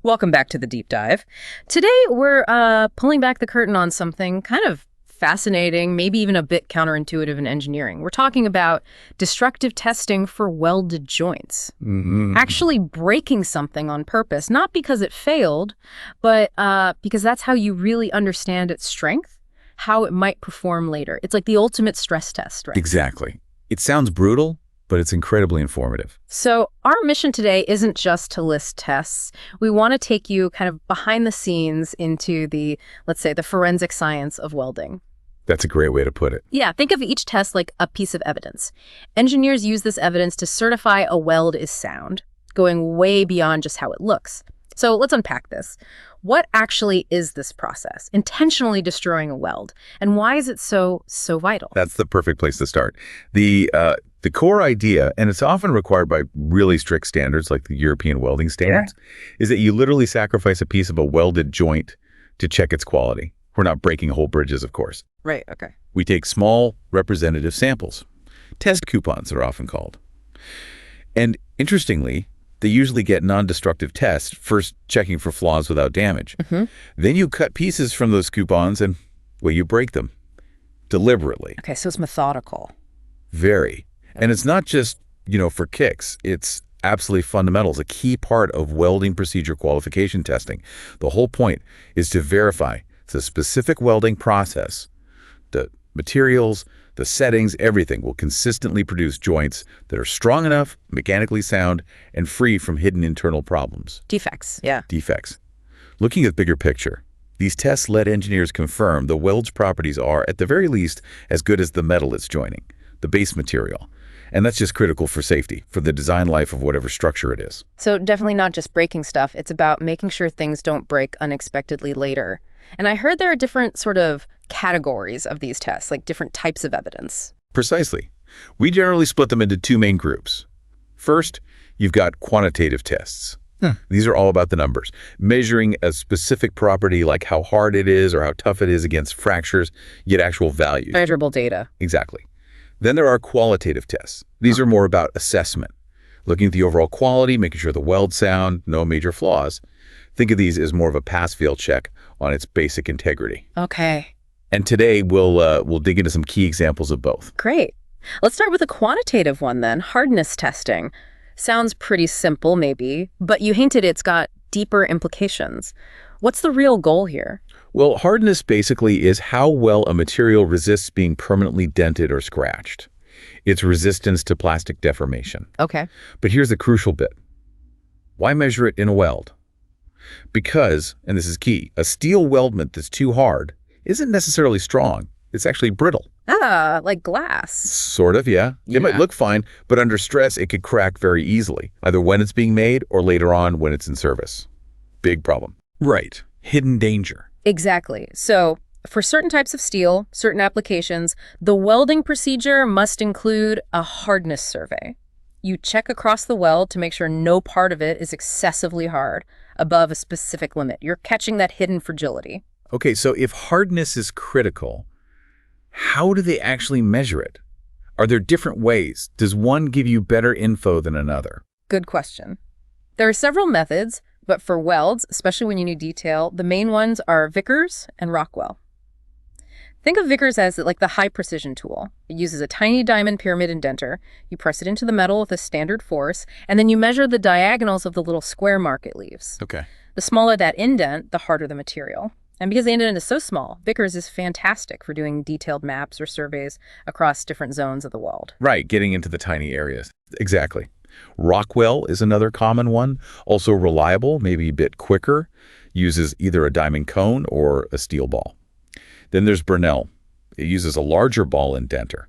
Welcome back to the deep dive. Today, we're pulling back the curtain on something kind of fascinating, maybe even a bit counterintuitive in engineering. We're talking about destructive testing for welded joints. Actually breaking something on purpose, not because it failed, but because that's how you really understand its strength, how it might perform later. It's like the ultimate stress test, right? Exactly. It sounds brutal, but it's incredibly informative. So our mission today isn't just to list tests. We want to take you kind of behind the scenes into the, let's say, the forensic science of welding. That's a great way to put it. Yeah, think of each test like a piece of evidence. Engineers use this evidence to certify a weld is sound, going way beyond just how it looks. So let's unpack this. What actually is this process, intentionally destroying a weld? And why is it so vital? That's the perfect place to start. The core idea, and it's often required by really strict standards like the European welding standards, is that you literally sacrifice a piece of a welded joint to check its quality. We're not breaking whole bridges, of course. Right, okay. We take small representative samples. Test coupons are often called. And interestingly, they usually get non-destructive tests, first checking for flaws without damage. Then you cut pieces from those coupons and, well, you break them deliberately. Okay, so it's methodical. Very. And it's not just, for kicks. It's absolutely fundamental. It's a key part of welding procedure qualification testing. The whole point is to verify the specific welding process, the materials, the settings, everything will consistently produce joints that are strong enough, mechanically sound, and free from hidden internal problems. Defects, yeah. Defects. Looking at the bigger picture, these tests let engineers confirm the weld's properties are, at the very least, as good as the metal it's joining, the base material. And that's just critical for safety, for the design life of whatever structure it is. So definitely not just breaking stuff. It's about making sure things don't break unexpectedly later. And I heard there are different sort of categories of these tests, like different types of evidence. Precisely. We generally split them into two main groups. First, you've got quantitative tests. These are all about the numbers, measuring a specific property like how hard it is or how tough it is against fractures, yet actual values. Measurable data. Exactly. Then there are qualitative tests. These are more about assessment, looking at the overall quality, making sure the weld's sound, no major flaws. Think of these as more of a pass-fail check on its basic integrity. Okay. And today we'll dig into some key examples of both. Great. Let's start with a quantitative one then, hardness testing. Sounds pretty simple maybe, but you hinted it's got deeper implications. What's the real goal here? Well, hardness basically is how well a material resists being permanently dented or scratched. It's resistance to plastic deformation. Okay. But here's the crucial bit. Why measure it in a weld? Because, and this is key, a steel weldment that's too hard isn't necessarily strong. It's actually brittle. Ah, like glass. Sort of, yeah. It might look fine, but under stress, it could crack very easily, either when it's being made or later on when it's in service. Big problem. Right. Hidden danger. Exactly. So for certain types of steel, certain applications, the welding procedure must include a hardness survey. You check across the weld to make sure no part of it is excessively hard above a specific limit. You're catching that hidden fragility. Okay, so if hardness is critical, how do they actually measure it? Are there different ways? Does one give you better info than another? Good question. There are several methods, but for welds, especially when you need detail, the main ones are Vickers and Rockwell. Think of Vickers as like the high precision tool. It uses a tiny diamond pyramid indenter. You press it into the metal with a standard force, and then you measure the diagonals of the little square mark it leaves. Okay. The smaller that indent, the harder the material. And because the indent is so small, Vickers is fantastic for doing detailed maps or surveys across different zones of the weld. Right, getting into the tiny areas. Exactly. Rockwell is another common one, also reliable, maybe a bit quicker, uses either a diamond cone or a steel ball. Then there's Brunel. It uses a larger ball indenter.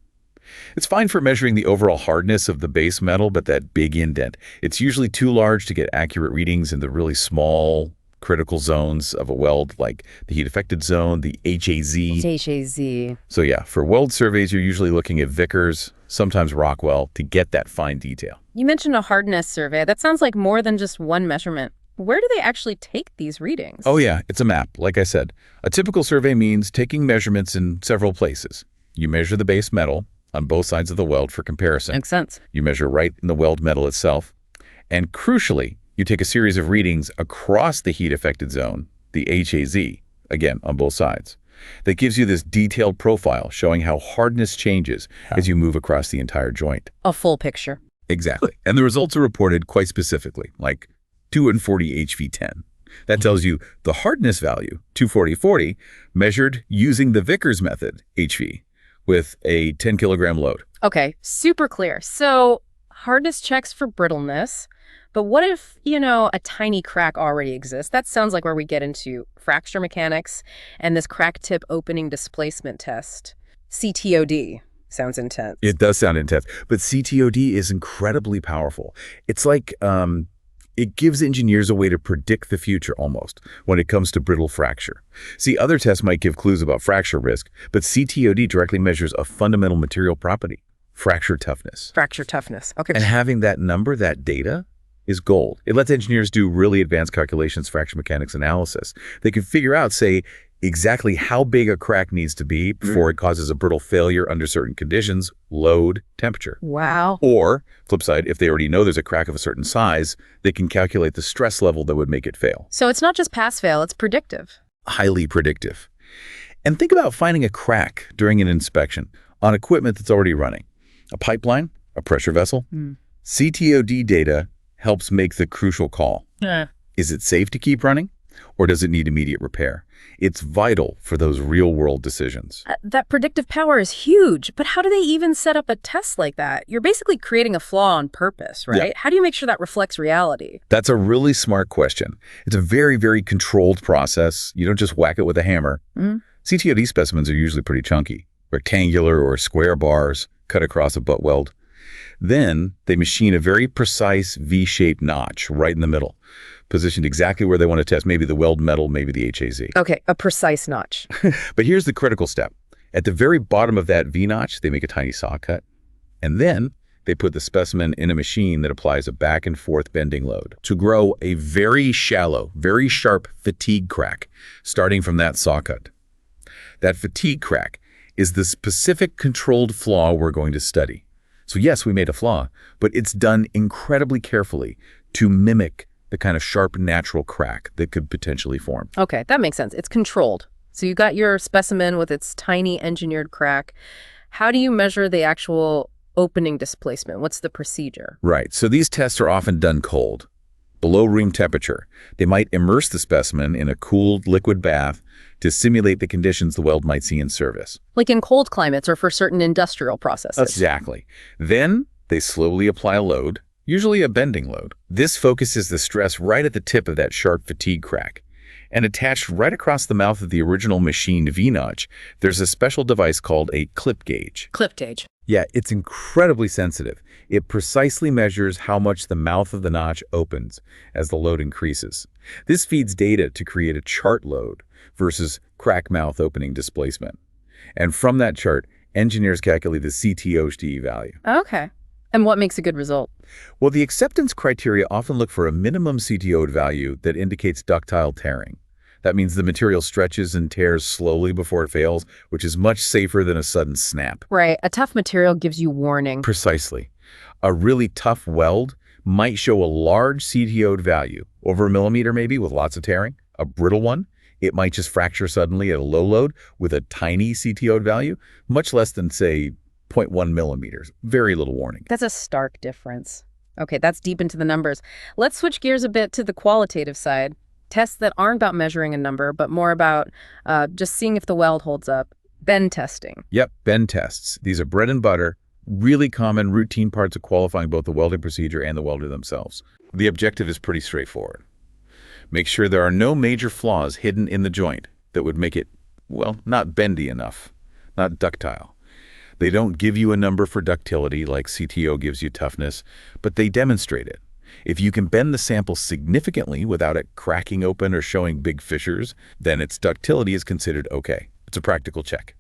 It's fine for measuring the overall hardness of the base metal, but that big indent, it's usually too large to get accurate readings in the really small, critical zones of a weld, like the heat-affected zone, the HAZ. HAZ. So yeah, for weld surveys, you're usually looking at Vickers, sometimes Rockwell, to get that fine detail. You mentioned a hardness survey. That sounds like more than just one measurement. Where do they actually take these readings? Oh yeah, it's a map, like I said. A typical survey means taking measurements in several places. You measure the base metal on both sides of the weld for comparison. Makes sense. You measure right in the weld metal itself. And crucially, You take a series of readings across the heat-affected zone, the HAZ, again, on both sides. That gives you this detailed profile showing how hardness changes as you move across the entire joint. A full picture. Exactly. And the results are reported quite specifically, like 240 HV10. That tells you the hardness value, 240/40, measured using the Vickers method, HV, with a 10 kilogram load. Okay, super clear. So hardness checks for brittleness, but what if, a tiny crack already exists? That sounds like where we get into fracture mechanics and this crack tip opening displacement test. CTOD. Sounds intense. It does sound intense, but CTOD is incredibly powerful. It's like it gives engineers a way to predict the future almost when it comes to brittle fracture. See, other tests might give clues about fracture risk, but CTOD directly measures a fundamental material property, fracture toughness. Fracture toughness. Okay. And having that number, that data, is gold. It lets engineers do really advanced calculations, fracture mechanics analysis. They can figure out, say, exactly how big a crack needs to be before it causes a brittle failure under certain conditions, load, temperature. Wow. Or, flip side, if they already know there's a crack of a certain size, they can calculate the stress level that would make it fail. So it's not just pass-fail, it's predictive. Highly predictive. And think about finding a crack during an inspection on equipment that's already running. A pipeline, a pressure vessel. CTOD data helps make the crucial call. Is it safe to keep running, or does it need immediate repair? It's vital for those real-world decisions. That predictive power is huge, but how do they even set up a test like that? You're basically creating a flaw on purpose, right? Yeah. How do you make sure that reflects reality? That's a really smart question. It's a very, very controlled process. You don't just whack it with a hammer. CTOD specimens are usually pretty chunky, rectangular or square bars cut across a butt weld. Then they machine a very precise V-shaped notch right in the middle, positioned exactly where they want to test maybe the weld metal, maybe the HAZ. Okay, a precise notch. But here's the critical step. At the very bottom of that V-notch, they make a tiny saw cut, and then they put the specimen in a machine that applies a back and forth bending load to grow a very shallow, very sharp fatigue crack starting from that saw cut. That fatigue crack is the specific controlled flaw we're going to study. So yes, we made a flaw, but it's done incredibly carefully to mimic the kind of sharp natural crack that could potentially form. Okay, that makes sense. It's controlled. So you got your specimen with its tiny engineered crack. How do you measure the actual opening displacement? What's the procedure? Right. So these tests are often done cold, below room temperature. They might immerse the specimen in a cooled liquid bath to simulate the conditions the weld might see in service. Like in cold climates or for certain industrial processes. Exactly. Then they slowly apply a load, usually a bending load. This focuses the stress right at the tip of that sharp fatigue crack. And attached right across the mouth of the original machined V-notch, there's a special device called a clip gauge. Clip gauge. Yeah, it's incredibly sensitive. It precisely measures how much the mouth of the notch opens as the load increases. This feeds data to create a chart load versus crack mouth opening displacement. And from that chart, engineers calculate the CTOD value. Okay. And what makes a good result? Well, the acceptance criteria often look for a minimum CTOD value that indicates ductile tearing. That means the material stretches and tears slowly before it fails, which is much safer than a sudden snap. Right. A tough material gives you warning. Precisely. A really tough weld might show a large CTOD value, over a millimeter maybe, with lots of tearing. A brittle one, it might just fracture suddenly at a low load with a tiny CTOD value, much less than, say, 0.1 millimeters. Very little warning. That's a stark difference. Okay, that's deep into the numbers. Let's switch gears a bit to the qualitative side. Tests that aren't about measuring a number, but more about just seeing if the weld holds up. Bend testing. Yep, bend tests. These are bread and butter, really common routine parts of qualifying both the welding procedure and the welder themselves. The objective is pretty straightforward. Make sure there are no major flaws hidden in the joint that would make it, well, not bendy enough, not ductile. They don't give you a number for ductility like CTO gives you toughness, but they demonstrate it. If you can bend the sample significantly without it cracking open or showing big fissures, then its ductility is considered okay. It's a practical check.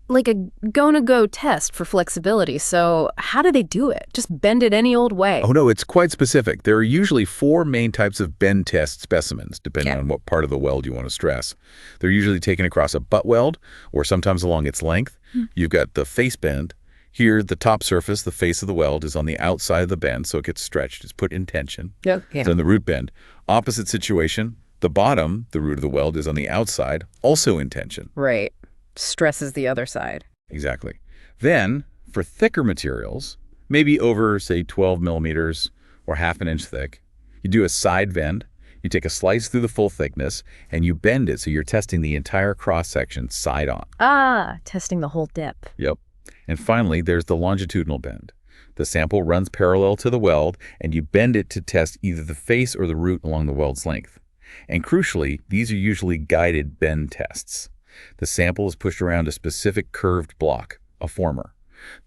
Like a go-no-go test for flexibility. So how do they do it? Just bend it any old way? Oh no, it's quite specific. There are usually 4 main types of bend test specimens, depending on what part of the weld you want to stress. They're usually taken across a butt weld or sometimes along its length. You've got the face bend, Here, the top surface, the face of the weld, is on the outside of the bend, so it gets stretched. It's put in tension. Yep. It's on the root bend. Opposite situation, the bottom, the root of the weld, is on the outside, also in tension. Right. Stresses the other side. Exactly. Then, for thicker materials, maybe over, say, 12 millimeters or half an inch thick, you do a side bend. You take a slice through the full thickness, and you bend it so you're testing the entire cross-section side on. Ah, testing the whole depth. Yep. And finally, there's the longitudinal bend. The sample runs parallel to the weld, and you bend it to test either the face or the root along the weld's length. And crucially, these are usually guided bend tests. The sample is pushed around a specific curved block, a former.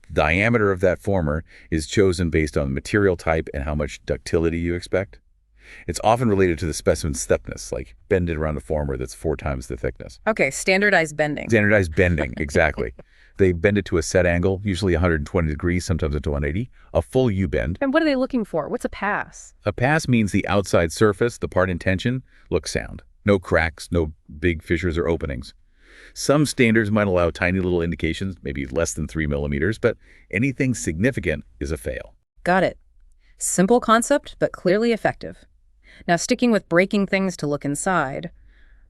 The diameter of that former is chosen based on the material type and how much ductility you expect. It's often related to the specimen's toughness, like bend it around a former that's 4 times the thickness. Okay, standardized bending. Standardized bending, exactly. They bend it to a set angle, usually 120 degrees, sometimes up to 180, a full U-bend. And what are they looking for? What's a pass? A pass means the outside surface, the part in tension, looks sound. No cracks, no big fissures or openings. Some standards might allow tiny little indications, maybe less than 3 millimeters, but anything significant is a fail. Got it. Simple concept, but clearly effective. Now, sticking with breaking things to look inside,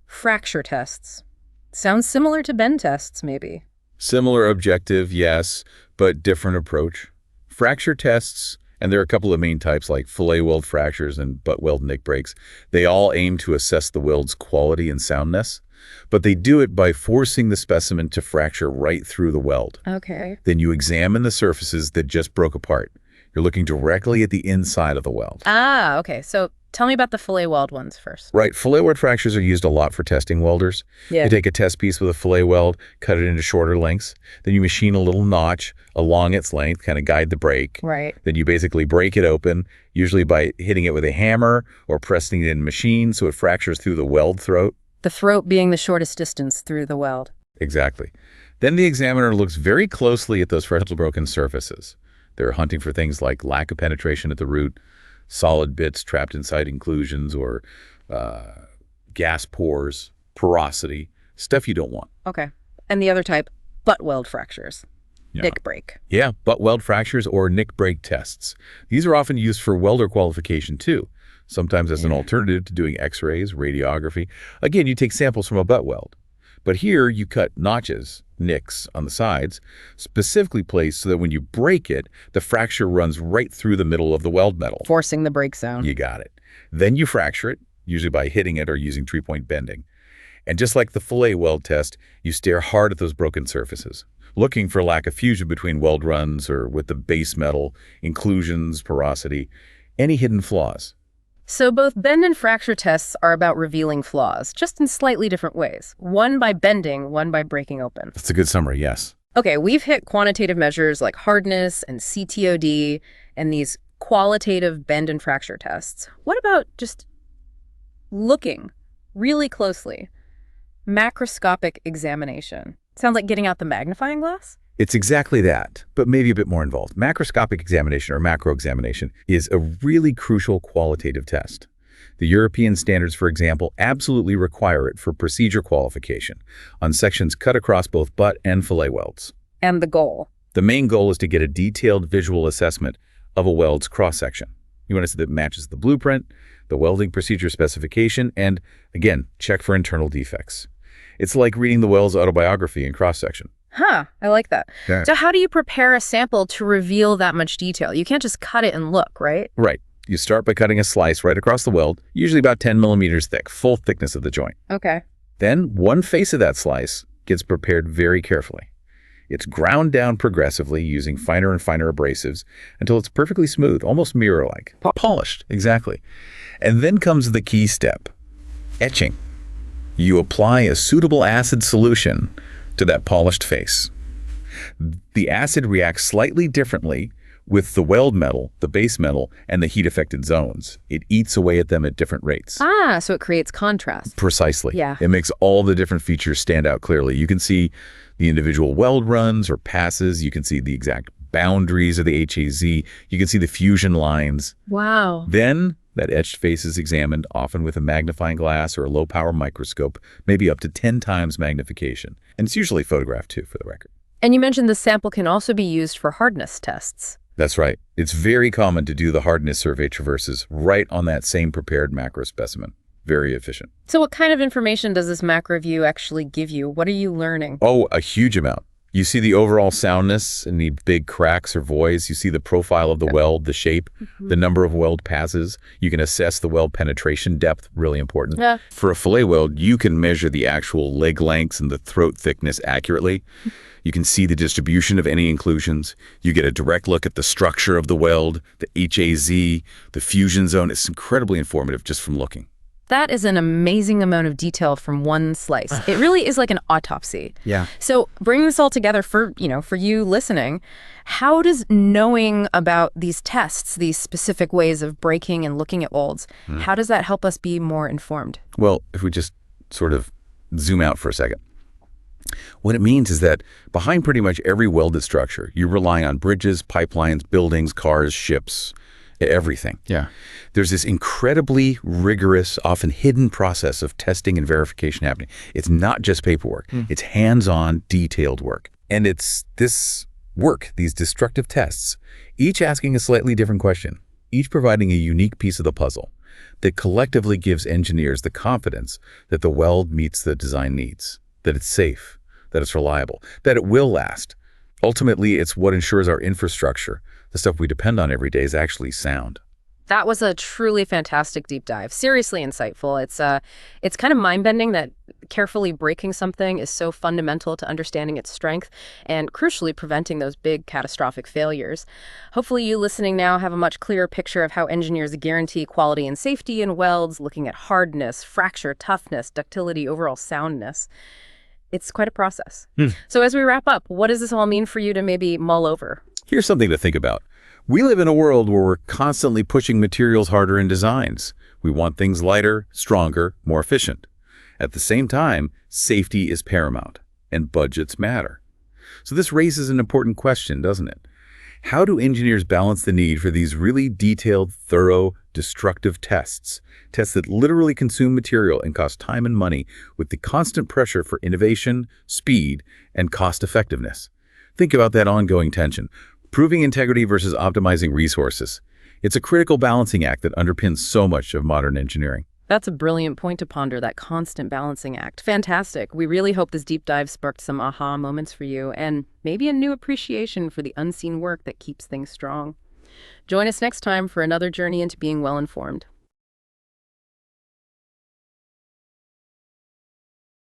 fracture tests. Sounds similar to bend tests, maybe. Similar objective, yes, but different approach. Fracture tests, and there are a couple of main types like fillet weld fractures and butt weld nick breaks, they all aim to assess the weld's quality and soundness, but they do it by forcing the specimen to fracture right through the weld. Okay. Then you examine the surfaces that just broke apart. You're looking directly at the inside of the weld. Ah, okay. So tell me about the fillet weld ones first. Right. Fillet weld fractures are used a lot for testing welders. Yeah. You take a test piece with a fillet weld, cut it into shorter lengths. Then you machine a little notch along its length, kind of guide the break. Right. Then you basically break it open, usually by hitting it with a hammer or pressing it in machine so it fractures through the weld throat. The throat being the shortest distance through the weld. Exactly. Then the examiner looks very closely at those freshly broken surfaces. They're hunting for things like lack of penetration at the root, solid bits trapped inside inclusions, or gas pores, porosity, stuff you don't want. Okay. And the other type, butt weld fractures. Yeah. Nick break. Yeah, butt weld fractures or nick break tests. These are often used for welder qualification too, sometimes as an alternative to doing x-rays, radiography. Again, you take samples from a butt weld. But here you cut notches, nicks, on the sides, specifically placed so that when you break it, the fracture runs right through the middle of the weld metal. Forcing the break zone. You got it. Then you fracture it, usually by hitting it or using 3-point bending. And just like the fillet weld test, you stare hard at those broken surfaces, looking for lack of fusion between weld runs or with the base metal, inclusions, porosity, any hidden flaws. So both bend and fracture tests are about revealing flaws, just in slightly different ways. One by bending, one by breaking open. That's a good summary, yes. Okay, we've hit quantitative measures like hardness and CTOD and these qualitative bend and fracture tests. What about just looking really closely? Macroscopic examination. Sounds like getting out the magnifying glass? It's exactly that, but maybe a bit more involved. Macroscopic examination or macro examination is a really crucial qualitative test. The European standards, for example, absolutely require it for procedure qualification on sections cut across both butt and fillet welds. And the goal? The main goal is to get a detailed visual assessment of a weld's cross-section. You want to see that it matches the blueprint, the welding procedure specification, and, again, check for internal defects. It's like reading the weld's autobiography in cross-section. Huh, I like that. Yeah. So how do you prepare a sample to reveal that much detail? You can't just cut it and look, right? Right. You start by cutting a slice right across the weld, usually about 10 millimeters thick, full thickness of the joint. Okay. Then one face of that slice gets prepared very carefully. It's ground down progressively using finer and finer abrasives until it's perfectly smooth, almost mirror-like. Polished, exactly. And then comes the key step, etching. You apply a suitable acid solution to that polished face. The acid reacts slightly differently with the weld metal, the base metal, and the heat-affected zones. It eats away at them at different rates. Ah, so it creates contrast. Precisely. Yeah. It makes all the different features stand out clearly. You can see the individual weld runs or passes. You can see the exact boundaries of the HAZ. You can see the fusion lines. Wow. Then that etched face is examined, often with a magnifying glass or a low-power microscope, maybe up to 10 times magnification. And it's usually photographed, too, for the record. And you mentioned the sample can also be used for hardness tests. That's right. It's very common to do the hardness survey traverses right on that same prepared macro specimen. Very efficient. So what kind of information does this macro view actually give you? What are you learning? Oh, a huge amount. You see the overall soundness, any big cracks or voids. You see the profile of the weld, the shape, the number of weld passes. You can assess the weld penetration depth, really important. Yeah. For a fillet weld, you can measure the actual leg lengths and the throat thickness accurately. You can see the distribution of any inclusions. You get a direct look at the structure of the weld, the HAZ, the fusion zone. It's incredibly informative just from looking. That is an amazing amount of detail from one slice. It really is like an autopsy. Yeah. So bringing this all together for you listening, how does knowing about these tests, these specific ways of breaking and looking at welds, how does that help us be more informed? Well, if we just sort of zoom out for a second, what it means is that behind pretty much every welded structure, you're relying on bridges, pipelines, buildings, cars, ships, everything. Yeah. There's this incredibly rigorous, often hidden process of testing and verification happening. It's not just paperwork. It's hands-on, detailed work. And it's this work, these destructive tests, each asking a slightly different question, each providing a unique piece of the puzzle that collectively gives engineers the confidence that the weld meets the design needs, that it's safe, that it's reliable, that it will last. Ultimately, it's what ensures our infrastructure, the stuff we depend on every day, is actually sound. That was a truly fantastic deep dive. Seriously insightful. It's kind of mind-bending that carefully breaking something is so fundamental to understanding its strength and crucially preventing those big catastrophic failures. Hopefully you listening now have a much clearer picture of how engineers guarantee quality and safety in welds, looking at hardness, fracture, toughness, ductility, overall soundness. It's quite a process. So as we wrap up, what does this all mean for you to maybe mull over? Here's something to think about. We live in a world where we're constantly pushing materials harder in designs. We want things lighter, stronger, more efficient. At the same time, safety is paramount, and budgets matter. So this raises an important question, doesn't it? How do engineers balance the need for these really detailed, thorough, destructive tests that literally consume material and cost time and money, with the constant pressure for innovation, speed, and cost effectiveness? Think about that ongoing tension. Proving integrity versus optimizing resources. It's a critical balancing act that underpins so much of modern engineering. That's a brilliant point to ponder, that constant balancing act. Fantastic. We really hope this deep dive sparked some aha moments for you and maybe a new appreciation for the unseen work that keeps things strong. Join us next time for another journey into being well informed.